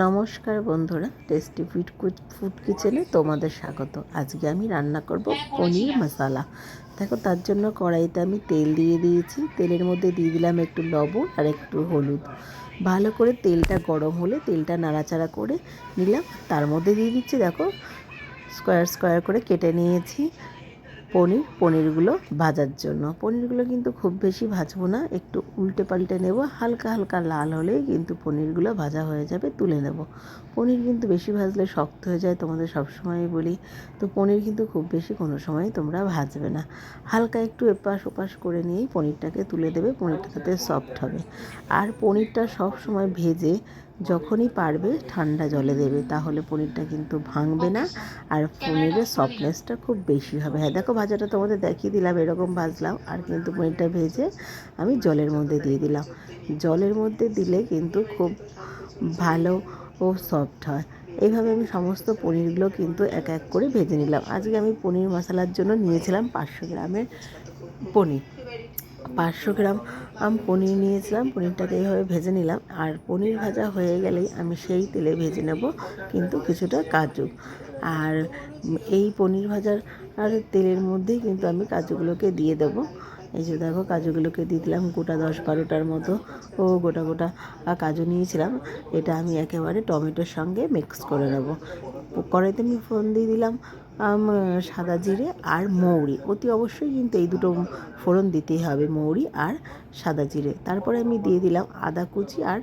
নমস্কার বন্ধুরা, tasty food কিচেনে তোমাদের স্বাগত। আজকে আমি রান্না করব পনির মশালা। দেখো, তার জন্য কড়াইতে আমি তেল দিয়ে দিয়েছি। তেলের মধ্যে দিয়ে দিলাম একটু লবণ আর একটু হলুদ। ভালো করে তেলটা গরম হলে তেলটা নাড়াচাড়া করে নিলাম। তার মধ্যে দিয়ে দিচ্ছি, দেখো, স্কোয়ার স্কোয়ার করে কেটে নিয়েছি পনিরগুলো ভাজার জন্য। পনিরগুলো কিন্তু খুব বেশি ভাজবো না, একটু উল্টে পাল্টে নেব। হালকা হালকা লাল হলেই কিন্তু পনিরগুলো ভাজা হয়ে যাবে, তুলে নেব। পনির কিন্তু বেশি ভাজলে শক্ত হয়ে যায়, তোমাদের সবসময়ই বলি। তো পনির কিন্তু খুব বেশি কোনো সময় তোমরা ভাজবে না, হালকা একটু এপাশ ওপাশ করে নিয়েই পনিরটাকে তুলে দেবে। পনিরটা তাতে সফট হবে। আর পনিরটা সব সময় ভেজে যখনই পারবে ঠান্ডা জলে দেবে, তাহলে পনিরটা কিন্তু ভাঙবে না আর পনিরের সফটনেসটা খুব বেশি হবে। হ্যাঁ, দেখো, ভাজাটা তোমাদের দেখিয়ে দিলাম, এরকম ভাজলাম। আর কিন্তু পনিরটা ভেজে আমি জলের মধ্যে দিয়ে দিলাম। জলের মধ্যে দিলে কিন্তু খুব ভালো ও সফট হয়। এইভাবে আমি সমস্ত পনিরগুলো কিন্তু এক এক করে ভেজে নিলাম। আজকে আমি পনির মশলার জন্য নিয়েছিলাম 500 গ্রামের পনির। 500 গ্রাম পনির নিয়েছিলাম। পনিরটাকে এইভাবে ভেজে নিলাম। আর পনির ভাজা হয়ে গেলেই আমি সেই তেলে ভেজে নেব কিন্তু কিছুটা কাজু। আর এই পনির ভাজার তেলের মধ্যেই কিন্তু আমি কাজুগুলোকে দিয়ে দেবো। এই যে দেখো, কাজুগুলোকে দিয়ে দিলাম গোটা 10-12টার মতো গোটা গোটা কাজু নিয়েছিলাম। এটা আমি একেবারে টমেটোর সঙ্গে মিক্স করে নেব। কড়াইতে আমি ফোড়ন দিয়ে দিলাম সাদা জিরে আর মৌরি। অতি অবশ্যই কিন্তু এই দুটো ফোড়ন দিতেই হবে, মৌরি আর সাদা জিরে। তারপরে আমি দিয়ে দিলাম আদা কুচি আর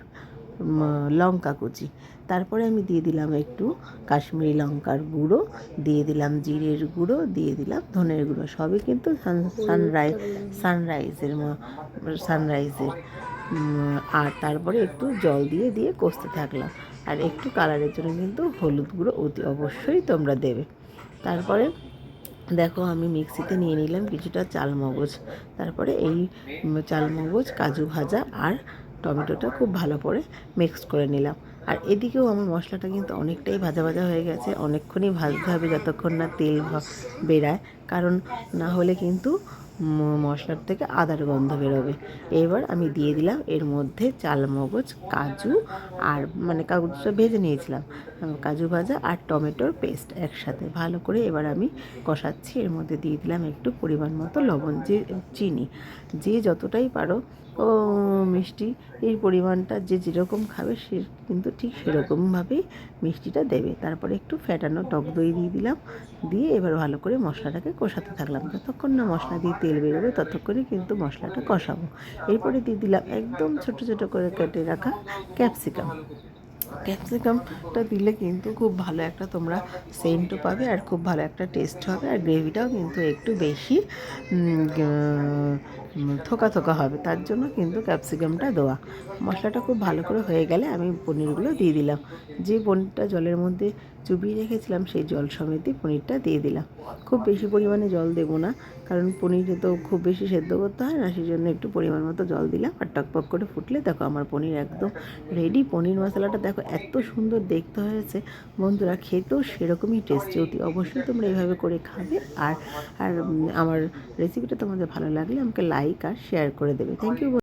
লঙ্কা কুচি। তারপরে আমি দিয়ে দিলাম একটু কাশ্মীরি লঙ্কার গুঁড়ো, দিয়ে দিলাম জিরের গুঁড়ো, দিয়ে দিলাম ধনের গুঁড়ো। সবই কিন্তু সানরাইজের। আর তারপরে একটু জল দিয়ে দিয়ে কষতে থাকলাম। আর একটু কালারের জন্য কিন্তু হলুদ গুঁড়ো অতি অবশ্যই তোমরা দেবে। তারপরে দেখো, আমি মিক্সিতে নিয়ে নিলাম কিছুটা চালমগজ। তারপরে এই চালমগজ, কাজু ভাজা আর টমেটোটা খুব ভালো করে মিক্স করে নিলাম। আর এদিকেও আমার মশলাটা কিন্তু অনেকটাই ভাজা ভাজা হয়ে গেছে। অনেকক্ষণই ভাজতে হবে যতক্ষণ না তেল বেরায়, কারণ না হলে কিন্তু মশলার থেকে আদার গন্ধ বেরোবে। এবার আমি দিয়ে দিলাম এর মধ্যে চালমগজ, কাজু আর কাজুটা ভেজে নিয়েছিলাম, কাজু ভাজা আর টমেটোর পেস্ট একসাথে ভালো করে এবার আমি কষাচ্ছি। এর মধ্যে দিয়ে দিলাম একটু পরিমাণ মতো লবণ, চিনি যে যতটাই পারো মিষ্টি এই পরিমাণটা যে যেরকম খাবে সে কিন্তু ঠিক সেরকমভাবেই মিষ্টিটা দেবে। তারপরে একটু ফ্যাটানো টক দই দিয়ে দিলাম, দিয়ে এবার ভালো করে মশলাটাকে কষাতে থাকলাম। যতক্ষণ না মশলা দিয়ে তেল বেরোবে ততক্ষণই কিন্তু মশলাটা কষাবো। এরপরে দিয়ে দিলাম একদম ছোটো ছোটো করে কেটে রাখা ক্যাপসিকামটা দিলে কিন্তু খুব ভালো একটা তোমরা সেন্টও পাবে আর খুব ভালো একটা টেস্ট হবে। আর গ্রেভিটাও কিন্তু একটু বেশি থোকা থোকা হবে, তার জন্য কিন্তু ক্যাপসিকামটা দেওয়া। মশলাটা খুব ভালো করে হয়ে গেলে আমি পনিরগুলো দিয়ে দিলাম। যে পনিরটা জলের মধ্যে চুবিয়ে রেখেছিলাম সেই জল সমেতই পনিরটা দিয়ে দিলাম। খুব বেশি পরিমাণে জল দেবো না, কারণ পনিরে তো খুব বেশি সেদ্ধ করতে হয় না, সেই জন্য একটু পরিমাণ মতো জল দিলাম। আর টকপক করে ফুটলে দেখো আমার পনির একদম রেডি। পনির মশলাটা দেখো এত সুন্দর দেখতে হয়েছে বন্ধুরা, খেতেও সেরকমই টেস্টি। অতি অবশ্যই তোমরা এইভাবে করে খাবে। আর আর আমার রেসিপিটা তোমাদের ভালো লাগলে আমাকে লাইক আর শেয়ার করে দেবে। Thank you.